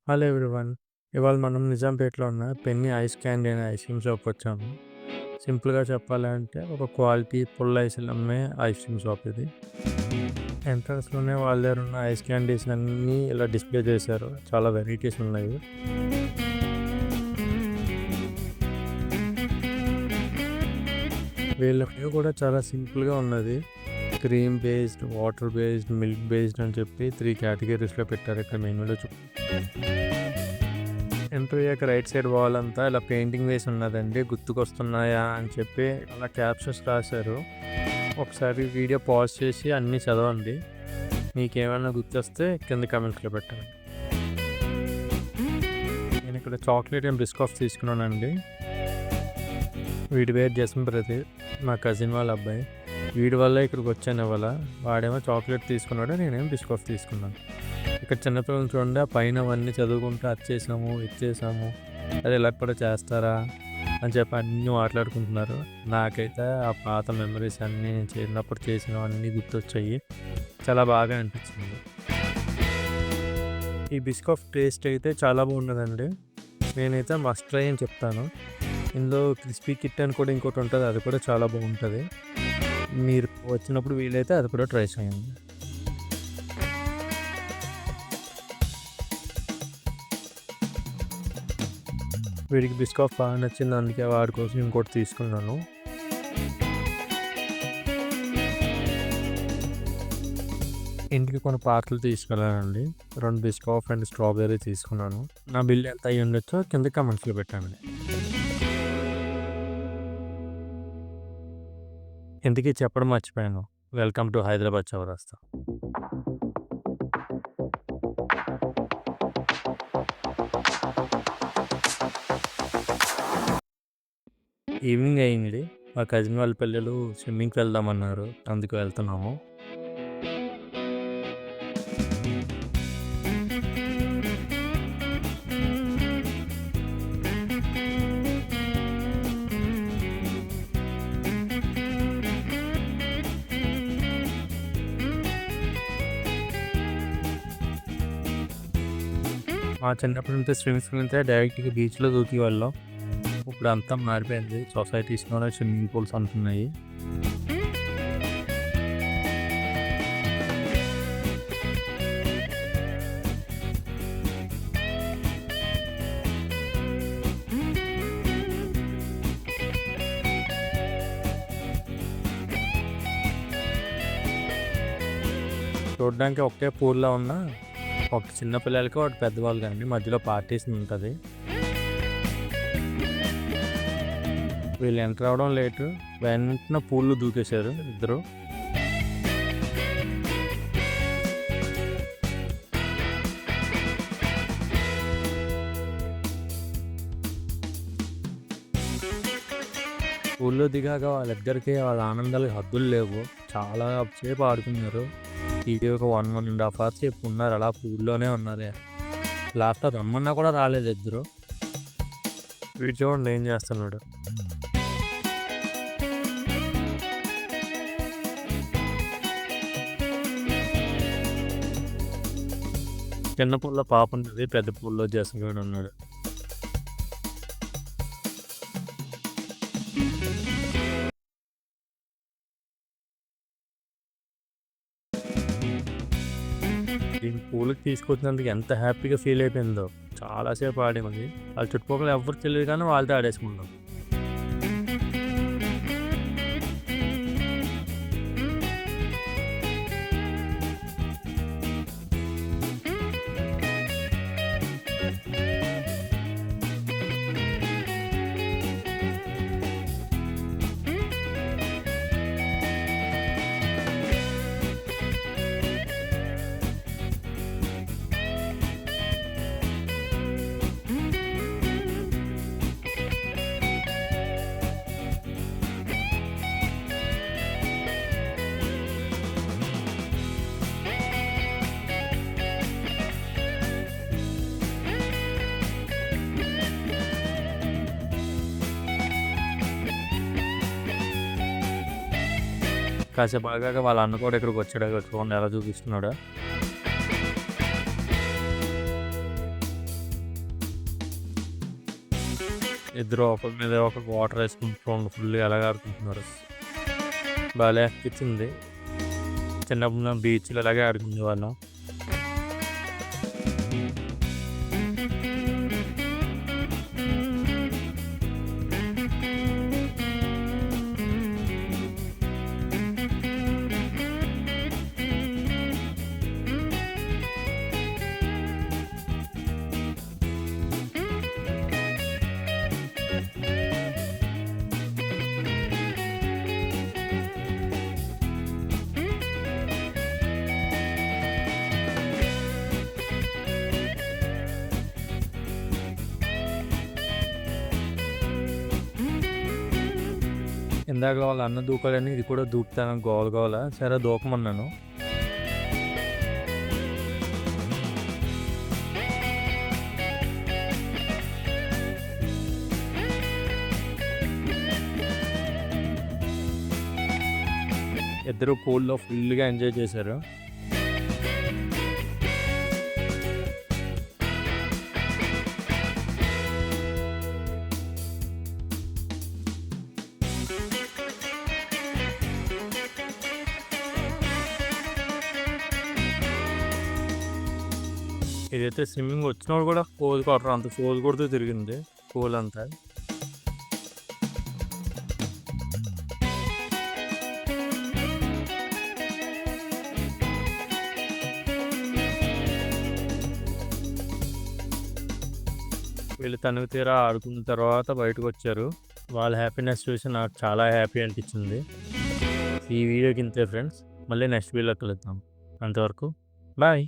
Hello everyone. ఇవాళ మనం నిజాంపేటలో ఉన్న పెన్నీ ఐస్ క్యాండీ అనే ఐస్ క్రీమ్ షాప్‌కి వచ్చాము. సింపుల్‌గా చెప్పాలంటే ఒక క్వాలిటీ పుల్ల ఐస్‌లు అమ్మే ఐస్ క్రీమ్ షాప్ ఇది. ఎంట్రన్స్‌లోనే వాళ్ళ దగ్గర ఉన్న ఐస్ క్యాండీస్ అన్నీ ఇలా డిస్‌ప్లే చేశారు. చాలా వెరైటీస్ ఉన్నాయి. వీళ్ళ మెనూ కూడా చాలా సింపుల్‌గా ఉన్నది. Cream based, water based, milk based అని చెప్పి 3 కేటగిరీస్‌లో పెట్టారు ఇక్కడ మెనూలో ఎంటర్ అయ్యాక రైట్ సైడ్ వాల్ అంతా ఇలా పెయింటింగ్ వేసి ఉన్నదండి. గుర్తుకొస్తున్నాయా అని చెప్పి అలా క్యాప్షన్స్ రాశారు. ఒకసారి వీడియో పాజ్ చేసి అన్నీ చదవండి. మీకేమైనా గుర్తొస్తే కింద కమెంట్స్లో పెట్టండి. నేను ఇక్కడ చాక్లెట్ అండ్ బిస్కాఫ్ తీసుకున్నానండి. వీడి పేరు జస్మ్ ప్రదీప్, మా కజిన్ వాళ్ళ అబ్బాయి. వీడి వల్ల ఇక్కడికి వచ్చాను ఇవాళ. వాడేమో చాక్లెట్ తీసుకున్నాడు, నేనేమో బిస్కాఫ్ తీసుకున్నాను. ఇక్కడ చిన్నపిల్లలు చూడండి, ఆ పైన అవన్నీ చదువుకుంటూ అది చేసాము అది ఇలా కూడా చేస్తారా అని చెప్పి అన్నీ మాట్లాడుకుంటున్నారు. నాకైతే ఆ పాత మెమరీస్ అన్నీ చిన్నప్పుడు చేసినవన్నీ గుర్తొచ్చాయి. చాలా బాగా అనిపించింది. ఈ బిస్కాఫ్ టేస్ట్ అయితే చాలా బాగున్నదండి. నేనైతే మస్ట్ ట్రై అని చెప్తాను. ఇందులో క్రిస్పీ కిట్ అని కూడా ఇంకోటి ఉంటుంది, అది కూడా చాలా బాగుంటుంది. మీరు వచ్చినప్పుడు వీలైతే అది కూడా ట్రై చేయండి. వీడికి బిస్కాఫ్ బాగా నచ్చింది, అందుకే వాడి కోసం ఇంకోటి తీసుకున్నాను. ఇంటికి కొన్ని పార్సల్ తీసుకెళ్ళానండి. 2 బిస్కాఫ్ అండ్ స్ట్రాబెర్రీ తీసుకున్నాను. నా బిల్ ఎంత అయ్యి ఉండొచ్చో కింద కమెంట్స్లో పెట్టండి. ఇంటికి చెప్పడం మర్చిపోయాను, వెల్కమ్ టు హైదరాబాద్ చౌరస్తా. ఈవినింగ్ అయింది. మా కజిన్ వాళ్ళ పిల్లలు స్విమ్మింగ్కి వెళ్దామన్నారు, అందుకు వెళ్తున్నాము. మా చిన్నప్పటి నుంచి స్విమ్మింగ్ పూల్ అయితే డైరెక్ట్గా బీచ్లో దూకి వెళ్ళాం. ఇప్పుడు అంతా మారిపోయింది. సొసైటీస్లోనే స్విమ్మింగ్ పూల్స్ అంటున్నాయి. చూడడానికి ఒకటే పూల్లో ఉన్న ఒక చిన్న పిల్లలకి ఒకటి పెద్దవాళ్ళు కానీ మధ్యలో పార్టీషన్ ఉంటుంది. వీళ్ళు ఎంటర్ అవ్వడం లేటు, వెంటనే పూల్లో దూకేశారు ఇద్దరు. పూల్లో దిగాక వాళ్ళిద్దరికి వాళ్ళ ఆనందాలకు హద్దులు లేవు. చాలా సేపు ఆడుకున్నారు. ఇది ఒక 1.5 అవర్స్ సేపు ఉన్నారు, అలా పూల్లోనే ఉన్నారు. లాస్ట్ రమ్మన్నా కూడా రాలేదు ఇద్దరు. వీడు చూడండి ఏం చేస్తున్నాడు. చిన్న పూల్లో పాప ఉంటుంది, పెద్ద పూల్లో జసంగాడు ఉన్నాడు. దీన్ని పూలకి తీసుకొచ్చినందుకు ఎంత హ్యాపీగా ఫీల్ అయిపోయిందో. చాలాసేపు ఆడేమది. వాళ్ళ చుట్టుపక్కల ఎవరు తెలియదు కానీ వాళ్ళతో ఆడేసుకున్నాం. కాసేపు ఆగాక వాళ్ళ అన్న కూడా ఇక్కడికి వచ్చాడు. చూడండి ఎలా చూపిస్తున్నాడు. ఇద్దరు ఒకరి మీద ఒకరికి వాటర్ వేసుకుంటూ ఫుల్ ఎలాగ ఆడుకుంటున్నారు. భలే అనిపించింది. చిన్నప్పుడు మేము బీచ్‌లో ఇలాగే ఆడుకునేవాళ్ళం. ఇందాక వాళ్ళ అన్న దూకాలని ఇది కూడా దూకుతాను గోల గోల. సరే దూకమన్నాను. ఇద్దరు పూల్‌లో ఫుల్‌గా ఎంజాయ్ చేశారు. ఇదైతే స్విమ్మింగ్ వచ్చినోడు కూడా పోజ్ కొట్టరు. అంత పోజ్ కొడుతూ తిరిగింది పూల్ అంతా. వీళ్ళు తనివి తీరా ఆడుకున్న తర్వాత బయటకొచ్చారు. వాళ్ళ హ్యాపీనెస్ చూసి నాకు చాలా హ్యాపీ అనిపించింది. ఈ వీడియోకి ఇంతే ఫ్రెండ్స్. మళ్ళీ నెక్స్ట్ వీడియోలో కలుద్దాం. అంతవరకు బాయ్.